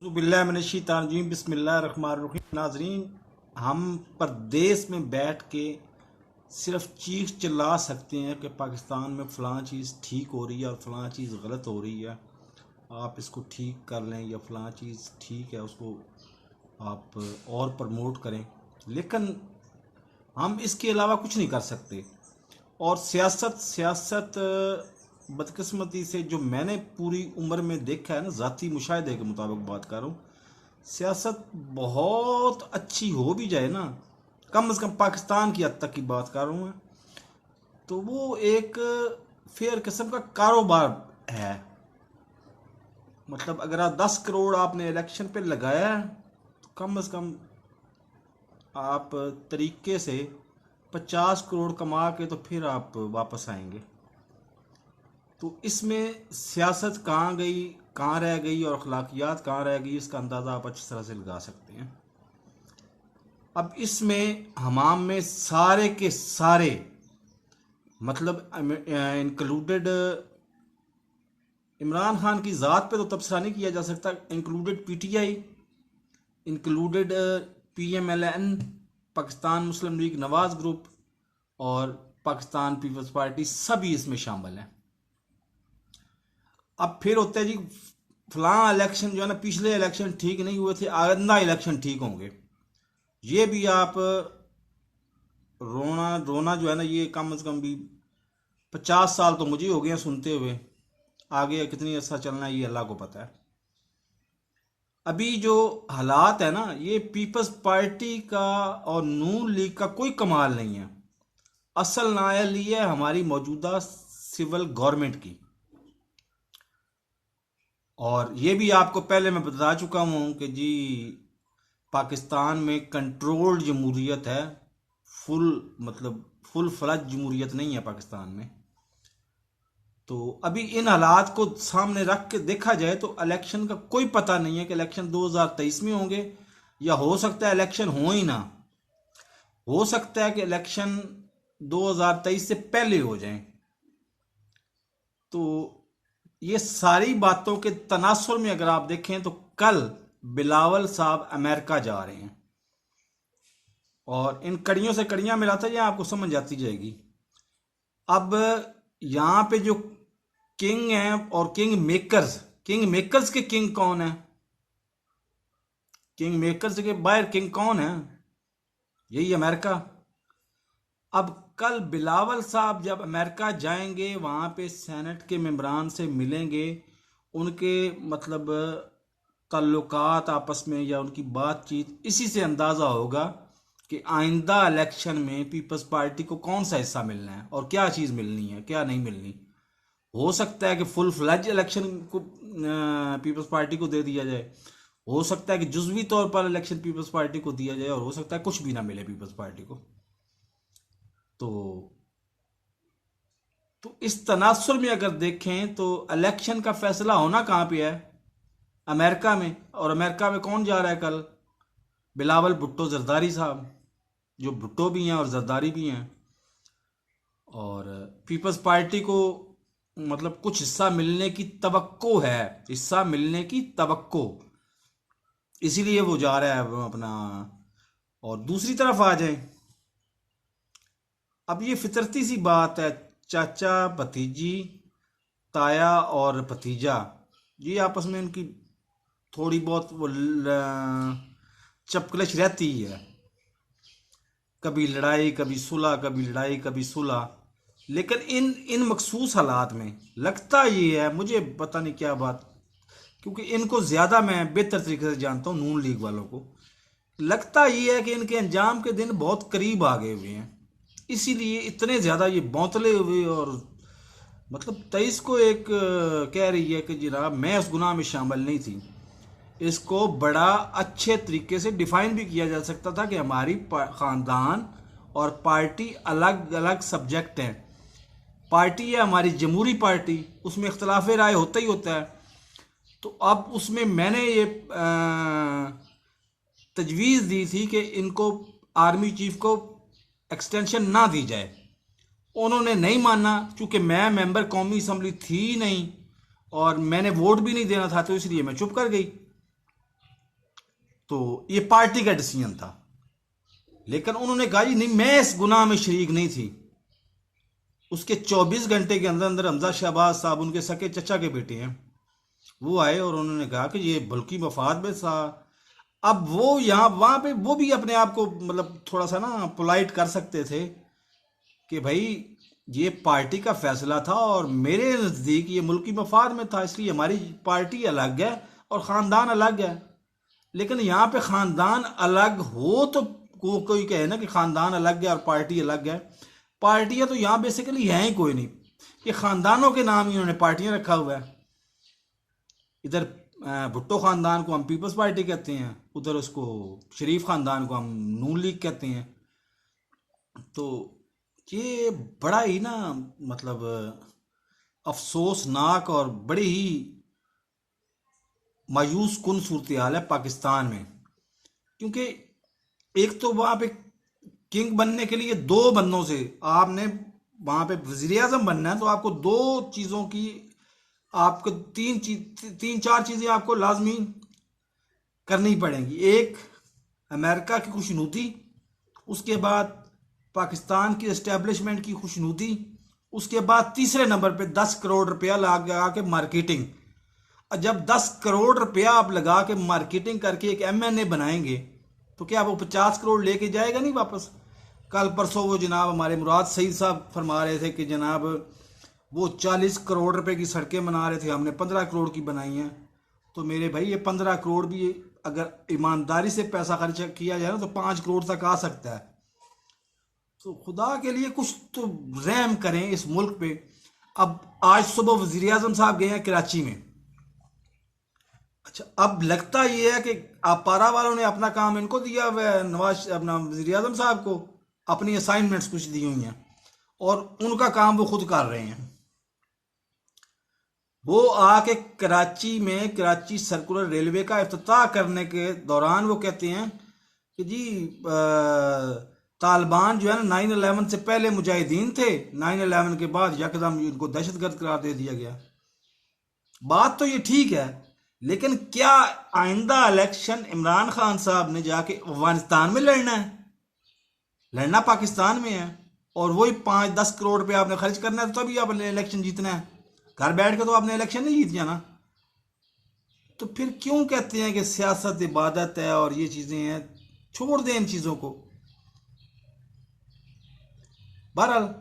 बिल्लाहिमिनश्शैतानिर्रजीम बिस्मिल्लाहिर्रहमानिर्रहीम। नाजरीन, हम प्रदेश में बैठ के सिर्फ चीख चिल्ला सकते हैं कि पाकिस्तान में फ़लाँ चीज़ ठीक हो रही है और फ़लाँ चीज़ गलत हो रही है, आप इसको ठीक कर लें, या फ़लाँ चीज़ ठीक है उसको आप और प्रमोट करें, लेकिन हम इसके अलावा कुछ नहीं कर सकते। और सियासत सियासत बदकिस्मती से जो मैंने पूरी उम्र में देखा है ना, ज़ाती मुशाहिदे के मुताबिक बात कर रहा हूँ, सियासत बहुत अच्छी हो भी जाए ना, कम से कम पाकिस्तान की हद तक की बात कर रहा हूँ मैं, तो वो एक फेयर किस्म का कारोबार है। मतलब अगर आप 10 करोड़ आपने इलेक्शन पे लगाया है, तो कम से कम आप तरीके से 50 करोड़ कमा के तो फिर आप वापस आएंगे। तो इसमें सियासत कहाँ गई, कहाँ रह गई और अखलाकियात कहाँ रह गई, इसका अंदाज़ा आप अच्छी तरह से लगा सकते हैं। अब इसमें हमाम में सारे के सारे, मतलब इंक्लूडेड इमरान खान की ज़ात पे तो तबसरा नहीं किया जा सकता, included PTI, included PMLN, Pakistan Muslim League Nawaz group और पाकिस्तान पीपल्स पार्टी, सभी इसमें शामिल हैं। अब फिर होता है जी, फलां इलेक्शन जो है ना, पिछले इलेक्शन ठीक नहीं हुए थे, आइंदा इलेक्शन ठीक होंगे। ये भी आप रोना रोना जो है ना, ये कम से कम भी 50 साल तो मुझे हो गए हैं सुनते हुए, आगे कितनी अर्सा चलना है ये अल्लाह को पता है। अभी जो हालात है ना, ये पीपल्स पार्टी का और नून लीग का कोई कमाल नहीं है, असल नायल ये है हमारी मौजूदा सिविल गवर्नमेंट की। और ये भी आपको पहले मैं बता चुका हूँ कि जी, पाकिस्तान में कंट्रोल्ड जमहूरियत है, फुल मतलब फुल फ्लज जमहूरियत नहीं है पाकिस्तान में। तो अभी इन हालात को सामने रख के देखा जाए तो इलेक्शन का कोई पता नहीं है कि इलेक्शन 2023 में होंगे, या हो सकता है इलेक्शन हो ही ना, हो सकता है कि इलेक्शन 2023 से पहले हो जाए। तो ये सारी बातों के तनासुर में अगर आप देखें तो कल बिलावल साहब अमेरिका जा रहे हैं, और इन कड़ियों से कड़ियां मिलाता जाए आपको समझ आती जाएगी। अब यहाँ पे जो किंग हैं और किंग मेकर्स के किंग कौन है, किंग मेकर्स के बाहर किंग कौन है? यही अमेरिका। अब कल बिलावल साहब जब अमेरिका जाएंगे, वहाँ पे सेनेट के मेंबरान से मिलेंगे, उनके मतलब ताल्लुकात आपस में या उनकी बातचीत, इसी से अंदाज़ा होगा कि आइंदा इलेक्शन में पीपल्स पार्टी को कौन सा हिस्सा मिलना है और क्या चीज़ मिलनी है, क्या नहीं मिलनी। हो सकता है कि फुल फ्लैज इलेक्शन को पीपल्स पार्टी को दे दिया जाए, हो सकता है कि जुजवी तौर पर इलेक्शन पीपल्स पार्टी को दिया जाए, और हो सकता है कुछ भी ना मिले पीपल्स पार्टी को। तो इस तनासुर में अगर देखें तो इलेक्शन का फैसला होना कहाँ पे है? अमेरिका में। और अमेरिका में कौन जा रहा है कल? बिलावल भुट्टो जरदारी साहब, जो भुट्टो भी हैं और जरदारी भी हैं। और पीपल्स पार्टी को मतलब कुछ हिस्सा मिलने की तवक्को है, हिस्सा मिलने की तवक्को, इसीलिए वो जा रहा है अपना। और दूसरी तरफ आ जाए, अब ये फितरती सी बात है, चाचा भतीजी, ताया और भतीजा, ये आपस में इनकी थोड़ी बहुत वो चपकलिश रहती ही है, कभी लड़ाई कभी सुलह, कभी लड़ाई कभी सुलह। लेकिन इन इन मखसूस हालात में लगता ये है, मुझे पता नहीं क्या बात, क्योंकि इनको ज़्यादा मैं बेहतर तरीके से जानता हूँ नून लीग वालों को, लगता ये है कि इनके अंजाम के दिन बहुत करीब आ गए हुए हैं, इसीलिए इतने ज़्यादा ये बौतले हुए। और मतलब 23 को एक कह रही है कि जनाब मैं उस गुनाह में शामिल नहीं थी। इसको बड़ा अच्छे तरीके से डिफाइन भी किया जा सकता था कि हमारी ख़ानदान और पार्टी अलग अलग सब्जेक्ट हैं। पार्टी है हमारी जमहूरी पार्टी, उसमें इख्तलाफ राय होता ही होता है। तो अब उसमें मैंने ये तजवीज़ दी थी कि इनको आर्मी चीफ को एक्सटेंशन ना दी जाए, उन्होंने नहीं माना, चूँकि मैं मेंबर कौमी असम्बली थी नहीं और मैंने वोट भी नहीं देना था, तो इसलिए मैं चुप कर गई। तो ये पार्टी का डिसीजन था। लेकिन उन्होंने कहा जी नहीं, मैं इस गुनाह में शरीक नहीं थी। उसके 24 घंटे के अंदर अंदर हमजा शहबाज साहब, उनके सके चचा के बेटे हैं, वो आए और उन्होंने कहा कि ये मुल्की मफाद में था। अब वो यहाँ वहाँ पे वो भी अपने आप को मतलब थोड़ा सा ना पोलाइट कर सकते थे कि भाई ये पार्टी का फैसला था और मेरे नज़दीक ये मुल्की मफाद में था, इसलिए हमारी पार्टी अलग है और ख़ानदान अलग है। लेकिन यहाँ पे ख़ानदान अलग हो तो कोई कहे ना कि ख़ानदान अलग है और पार्टी अलग है। पार्टियाँ तो यहाँ बेसिकली हैं ही कोई नहीं, ये ख़ानदानों के नाम ही उन्होंने पार्टियाँ रखा हुआ है। इधर भुट्टो ख़ानदान को हम पीपल्स पार्टी कहते हैं, उधर उसको शरीफ ख़ानदान को हम नून लीग कहते हैं। तो ये बड़ा ही ना मतलब अफसोसनाक और बड़ी ही मायूस कुन सूरत हाल है पाकिस्तान में। क्योंकि एक तो वहाँ पे किंग बनने के लिए दो बंदों से आपने वहाँ पे वज़ीर आज़म बनना है, तो आपको दो चीज़ों की, आपको तीन चार चीज़ें आपको लाजमी करनी पड़ेंगी। एक, अमेरिका की खुशनुदी, उसके बाद पाकिस्तान की इस्टेब्लिशमेंट की खुशनुदी, उसके बाद तीसरे नंबर पे 10 करोड़ रुपया लगा के मार्केटिंग। और जब 10 करोड़ रुपया आप लगा के मार्केटिंग करके एक MNA बनाएंगे तो क्या वो 50 करोड़ लेके जाएगा नहीं वापस? कल परसों वो जनाब हमारे मुराद सईद साहब फरमा रहे थे कि जनाब वो 40 करोड़ रुपए की सड़कें बना रहे थे, हमने 15 करोड़ की बनाई हैं। तो मेरे भाई ये 15 करोड़ भी अगर ईमानदारी से पैसा खर्च किया जाए ना तो 5 करोड़ तक आ सकता है। तो खुदा के लिए कुछ तो रहम करें इस मुल्क पे। अब आज सुबह वज़ीर आज़म साहब गए हैं कराची में। अच्छा, अब लगता ये है कि पारा वालों ने अपना काम इनको दिया हुआ है, नवाज अपना वज़ीर आज़म साहब को अपनी असाइनमेंट्स कुछ दी हुई हैं और उनका काम वो खुद कर रहे हैं। वो आके कराची में कराची सर्कुलर रेलवे का इफ्तिताह करने के दौरान वो कहते हैं कि जी तालिबान जो है ना 9/11 से पहले मुजाहिदीन थे, 9/11 के बाद यकदम इनको दहशतगर्द करार दे दिया गया। बात तो ये ठीक है, लेकिन क्या आइंदा इलेक्शन इमरान खान साहब ने जाके अफगानिस्तान में लड़ना है? लड़ना पाकिस्तान में है और वही 5-10 करोड़ रुपये आपने खर्च करना है तो तभी आपने इलेक्शन जीतना है। घर बैठ के तो आपने इलेक्शन नहीं जीत जाना। तो फिर क्यों कहते हैं कि सियासत इबादत है और ये चीज़ें हैं? छोड़ दें इन चीज़ों को। बहरहाल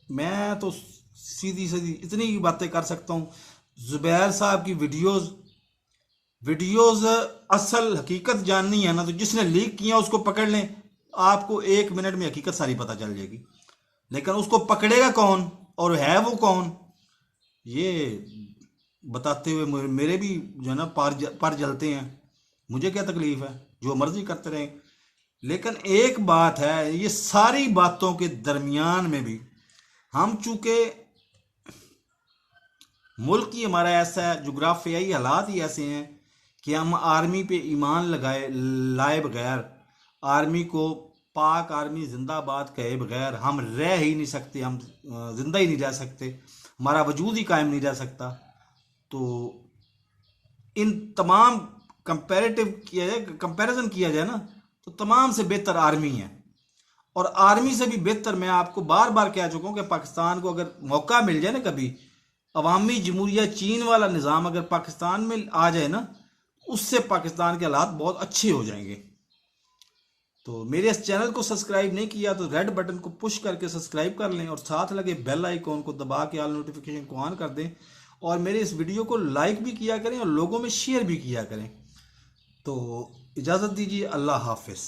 मैं तो सीधी सीधी इतनी ही बातें कर सकता हूँ। ज़ुबैर साहब की वीडियोज़ असल हकीकत जाननी है ना तो जिसने लीक किया उसको पकड़ लें, आपको 1 मिनट में हकीकत सारी पता चल जाएगी। लेकिन उसको पकड़ेगा कौन और है वो कौन, ये बताते हुए मेरे भी जो है ना पर जलते हैं। मुझे क्या तकलीफ है, जो मर्जी करते रहें। लेकिन एक बात है, ये सारी बातों के दरमियान में भी हम चूंकि मुल्क ही हमारा ऐसा है, जोग्राफियाई हालात ही ऐसे हैं कि हम आर्मी पे ईमान लाए बगैर, आर्मी को पाक आर्मी जिंदाबाद कहे बगैर हम रह ही नहीं सकते, हम जिंदा ही नहीं रह सकते, हमारा वजूद ही कायम नहीं रह सकता। तो इन तमाम कंपैरिजन किया जाए ना तो तमाम से बेहतर आर्मी है। और आर्मी से भी बेहतर मैं आपको बार बार कह चुका हूँ कि पाकिस्तान को अगर मौका मिल जाए ना, कभी अवामी जमहूरिया चीन वाला निज़ाम अगर पाकिस्तान में आ जाए ना, उससे पाकिस्तान के हालात बहुत अच्छे हो जाएंगे। तो मेरे इस चैनल को सब्सक्राइब नहीं किया तो रेड बटन को पुश करके सब्सक्राइब कर लें और साथ लगे बेल आइकॉन को दबा के ऑल नोटिफिकेशन को ऑन कर दें और मेरे इस वीडियो को लाइक भी किया करें और लोगों में शेयर भी किया करें। तो इजाज़त दीजिए, अल्लाह हाफिज़।